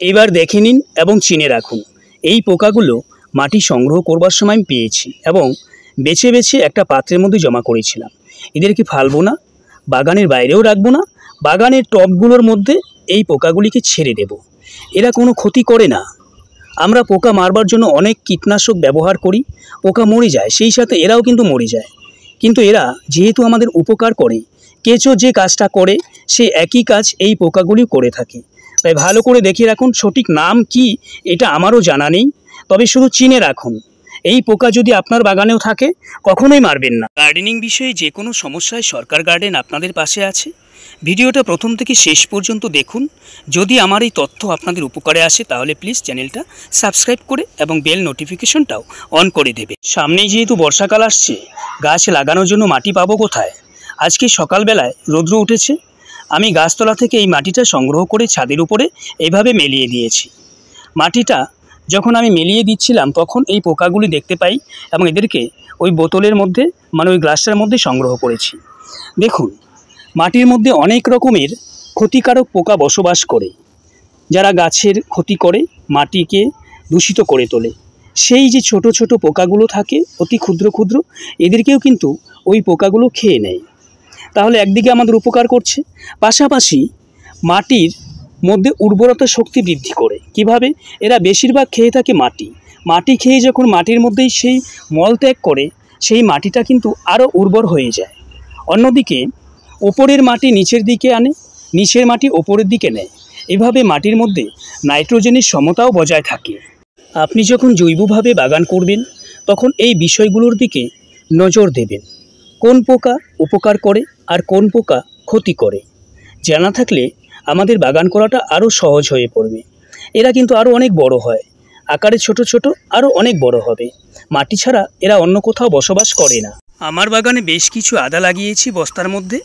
এবার দেখে নিন এবং চিনে রাখুন। এই পোকাগুলো মাটি সংগ্রহ করবার সময় আমি পেয়েছি এবং বেছে বেছে একটা পাত্রের মধ্যে জমা করেছিলাম। এদেরকে ফালবো না, বাগানের বাইরেও রাখবো না, বাগানের টবগুলোর মধ্যে এই পোকাগুলিকে ছেড়ে দেব। এরা কোনো ক্ষতি করে না। আমরা পোকা মারবার জন্য অনেক কীটনাশক ব্যবহার করি, পোকা মরে যায়, সেই সাথে এরাও কিন্তু মরে যায়। কিন্তু এরা যেহেতু আমাদের উপকার করে, কেঁচো যে কাজটা করে সে একই কাজ এই পোকাগুলি করে থাকে। তাই ভালো করে দেখে রাখুন। সঠিক নাম কি এটা আমারও জানা নেই, তবে শুধু চিনে রাখুন। এই পোকা যদি আপনার বাগানেও থাকে কখনোই মারবেন না। গার্ডেনিং বিষয়ে যে কোনো সমস্যায় সরকার গার্ডেন আপনাদের পাশে আছে। ভিডিওটা প্রথম থেকে শেষ পর্যন্ত দেখুন। যদি আমার এই তথ্য আপনাদের উপকারে আসে তাহলে প্লিজ চ্যানেলটা সাবস্ক্রাইব করে এবং বেল নোটিফিকেশনটাও অন করে দেবে। সামনেই যেহেতু বর্ষাকাল আসছে, গাছ লাগানোর জন্য মাটি পাবো কোথায়? আজকে সকালবেলায় রৌদ্র উঠেছে, আমি গাছতলা থেকে এই মাটিটা সংগ্রহ করে ছাদের উপরে এইভাবে মেলিয়ে দিয়েছি। মাটিটা যখন আমি মেলিয়ে দিচ্ছিলাম তখন এই পোকাগুলি দেখতে পাই এবং এদেরকে ওই বোতলের মধ্যে ওই গ্লাসটার মধ্যে সংগ্রহ করেছি। দেখুন, মাটির মধ্যে অনেক রকমের ক্ষতিকারক পোকা বসবাস করে, যারা গাছের ক্ষতি করে, মাটিকে দূষিত করে তোলে। সেই যে ছোট ছোট পোকাগুলো থাকে অতি ক্ষুদ্র ক্ষুদ্র, এদেরকেও কিন্তু ওই পোকাগুলো খেয়ে নেয়। তাহলে একদিকে আমাদের উপকার করছে, পাশাপাশি মাটির মধ্যে উর্বরতা শক্তি বৃদ্ধি করে। কিভাবে? এরা বেশিরভাগ খেয়ে থাকে মাটি খেয়ে যখন মাটির মধ্যেই সেই মল ত্যাগ করে, সেই মাটিটা কিন্তু আরও উর্বর হয়ে যায়। অন্যদিকে ওপরের মাটি নিচের দিকে আনে, নিচের মাটি ওপরের দিকে নেয়। এভাবে মাটির মধ্যে নাইট্রোজেনের সমতাও বজায় থাকে। আপনি যখন জৈবভাবে বাগান করবেন তখন এই বিষয়গুলোর দিকে নজর দেবেন। কোন পোকা উপকার করে আর কোন পোকা ক্ষতি করে জানা থাকলে আমাদের বাগান করাটা আরও সহজ হয়ে পড়বে। এরা কিন্তু আরও অনেক বড় হয়, আকারে ছোট ছোট আরও অনেক বড় হবে। মাটি ছাড়া এরা অন্য কোথাও বসবাস করে না। আমার বাগানে বেশ কিছু আদা লাগিয়েছি বস্তার মধ্যে।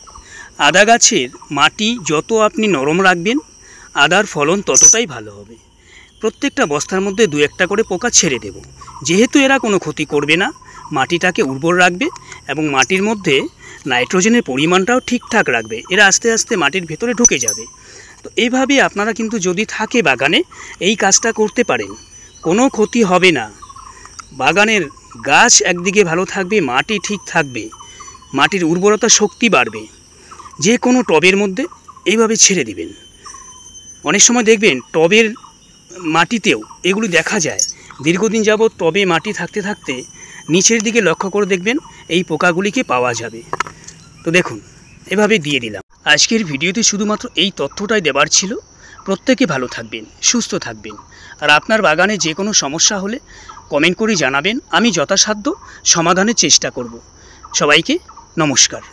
আদা গাছের মাটি যত আপনি নরম রাখবেন আদার ফলন ততটাই ভালো হবে। প্রত্যেকটা বস্তার মধ্যে দু একটা করে পোকা ছেড়ে দেব, যেহেতু এরা কোনো ক্ষতি করবে না, মাটিটাকে উর্বর রাখবে এবং মাটির মধ্যে নাইট্রোজেনের পরিমাণটাও ঠিকঠাক রাখবে। এরা আস্তে আস্তে মাটির ভেতরে ঢুকে যাবে। তো এইভাবে আপনারা কিন্তু যদি থাকে বাগানে এই কাজটা করতে পারেন, কোনো ক্ষতি হবে না। বাগানের গাছ একদিকে ভালো থাকবে, মাটি ঠিক থাকবে, মাটির উর্বরতা শক্তি বাড়বে। যে কোনো টবের মধ্যে এইভাবে ছেড়ে দিবেন। অনেক সময় দেখবেন টবের মাটিতেও এগুলি দেখা যায়। দীর্ঘদিন যাবৎ টবে মাটি থাকতে থাকতে নিচের দিকে লক্ষ্য করে দেখবেন এই পোকাগুলিকে পাওয়া যাবে। তো দেখুন, এভাবে দিয়ে দিলাম। আজকের ভিডিওতে শুধুমাত্র এই তথ্যটাই দেবার ছিল। প্রত্যেকে ভালো থাকবেন, সুস্থ থাকবেন। আর আপনার বাগানে যে কোনো সমস্যা হলে কমেন্ট করে জানাবেন, আমি যথাসাধ্য সমাধানের চেষ্টা করব। সবাইকে নমস্কার।